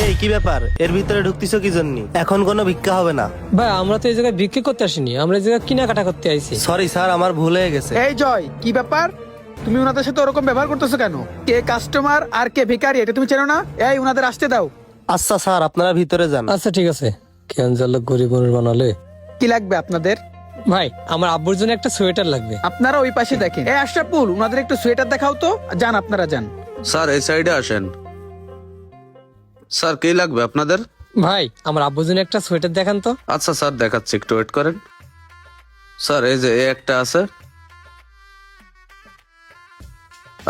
এই কি ব্যাপার, এর ভিতরে ঢুকতিছো কি জন্য? এখন কোনো ভিক্ষা হবে না। ভাই আমরা তো এই জায়গায় বিক্রি করতে আসিনি, আমরা এই জায়গায় কেনাকাটা করতে আইছি। সরি স্যার, আমার ভুল হয়ে গেছে। এই জয়, কি ব্যাপার? তুমি ওনাদের সাথে ওরকম ব্যবহার করতেছো কেন? কে কাস্টমার আর কে ভিখারি এটা তুমি চেনো না? এই ওনাদের আসতে দাও। আচ্ছা স্যার, আপনারা ভিতরে যান। আচ্ছা ঠিক আছে। কেন জানলে গরিব মানুষ বানালে। কি লাগবে আপনাদের? ভাই আমার আব্বুর জন্য একটা সোয়েটার লাগবে। আপনারা ওই পাশে দেখেন। এই আশরাফুল, ওনাদের একটু সোয়েটার দেখাও তো। যান, আপনারা যান। স্যার এই সাইডে আসেন। স্যার কি লাগবে আপনাদের? ভাই আমার আব্বুর জন্য একটা সোয়েটার দেখান তো। আচ্ছা স্যার দেখাচ্ছি, একটু ওয়েট করেন। স্যার এই যে একটা আছে,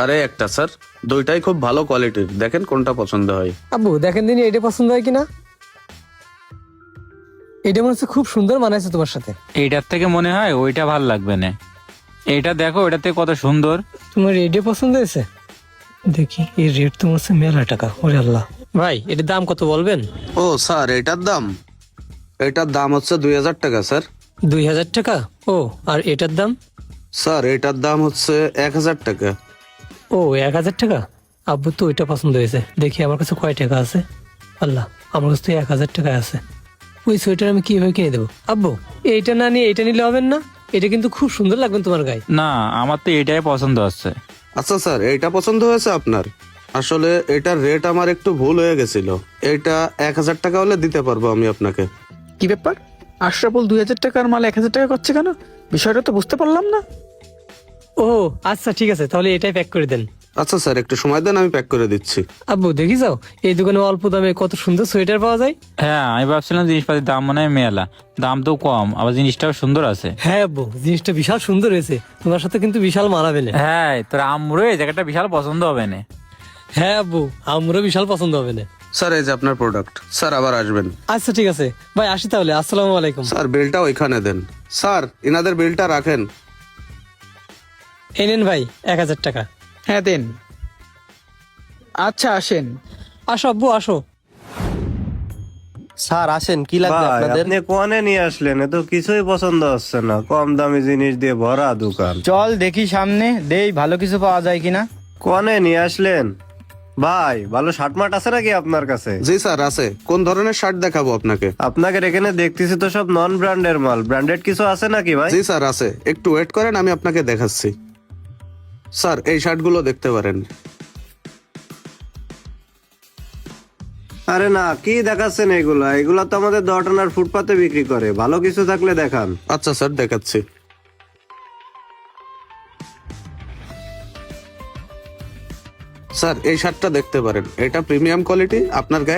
আর এই একটা স্যার, দুইটাই খুব ভালো কোয়ালিটির, দেখেন কোনটা পছন্দ হয়। আব্বু দেখেন দিনই এটা পছন্দ হয় কিনা। এটা মনে হচ্ছে খুব সুন্দর মানাইছে তোমার সাথে। এইটার থেকে মনে হয় ওইটা ভাল লাগবে না। এইটা দেখো, এটা থেকে কত সুন্দর। তোমার এটা পছন্দ হয়েছে? দেখি এই রেট তো মনে হচ্ছে মেলা টাকা। ওরে আল্লাহ। ভাই এটার দাম কত বলবেন? ও স্যার এটার দাম হচ্ছে 2000 টাকা স্যার। 2000 টাকা? ও আর এটার দাম? স্যার এটার দাম হচ্ছে 1000 টাকা। ও 1000 টাকা। আব্বু তো ওইটা পছন্দ হয়েছে। দেখি আমার কাছে কয় টাকা আছে। আল্লাহ, আমার কাছে তো 1000 টাকা আছে। ওই সোয়েটার আমি কিভাবে কিনে দেবো? আব্বু এইটা না নিয়ে এটা নিলে হবেন না? এটা কিন্তু খুব সুন্দর লাগবে তোমার গায়ে। না, আমার তো এটাই পছন্দ হচ্ছে। আচ্ছা স্যার এইটা পছন্দ হয়েছে আপনার? আসলে এটার রেট আমার একটু ভুল হয়ে গেছিল। এটা 1000 টাকা হলে দিতে পারবো আমি আপনাকে। কি ব্যাপার? আশরাফুল 2000 টাকার মাল 1000 টাকা করছে কেন? বিষয়টা তো বুঝতে পারলাম না। ও আচ্ছা ঠিক আছে, তাহলে এটাই প্যাক করে দেন। আচ্ছা স্যার একটু সময় দেন, আমি প্যাক করে দিচ্ছি। আব্বু দেখি যাও, এই দোকানে অল্প দামে কত সুন্দর সোয়েটার পাওয়া যায়। হ্যাঁ, আমি ভাবছিলাম জিনিসপাতির দাম মনে হয় মেলা, দাম তো কম, আবার জিনিসটাও সুন্দর আছে। হ্যাঁ আব্বু, জিনিসটা বিশাল সুন্দর হয়েছে। তোমার সাথে কিন্তু বিশাল মানাবে না। হ্যাঁ, তোর আমরো এই জায়গাটা বিশাল পছন্দ হবে না। হ্যাঁ আব্বু, আমারও বিশাল পছন্দ হবে না। স্যার এই যে আপনার প্রোডাক্ট, স্যার আবার আসবেন। আচ্ছা ঠিক আছে ভাই, আসি তাহলে। আসসালামু আলাইকুম। স্যার বিলটা ওইখানে দেন। স্যার ইনাদের বিলটা রাখেন। এই নেন ভাই 1000 টাকা। হ্যাঁ দেন। আচ্ছা আসেন। আসো আব্বু আসো। স্যার আসেন, কি লাগবে ভাই, আপনাদের? আপনি কোনে নিয়ে আসলেন? এ তো কিছুই পছন্দ হচ্ছে না, কম দামি জিনিস দিয়ে ভরা দোকান। চল দেখি সামনে, দেই ভালো কিছু পাওয়া যায় কিনা। কোনে নিয়ে আসলেন? ভাই ভালো শার্ট মার্ট আছে নাকি আপনার কাছে? জি স্যার আছে। কোন ধরনের শার্ট দেখাবো আপনাকে? আপনাকে এখানে দেখতেছি তো সব নন ব্র্যান্ডের মাল, ব্র্যান্ডেড কিছু আছে নাকি ভাই? জি স্যার আছে, একটু ওয়েট করেন, আমি আপনাকে দেখাচ্ছি। স্যার এই শার্টগুলো দেখতে পারেন। আরে না, কি দেখাচ্ছেন এগুলা? এগুলা তো আমাদের দোকানের ফুটপাতে বিক্রি করে, ভালো কিছু থাকলে দেখান। আচ্ছা স্যার দেখাচ্ছি। স্যার এই শার্টটা দেখতে পারেন, এটা প্রিমিয়াম কোয়ালিটি, আপনার গায়ে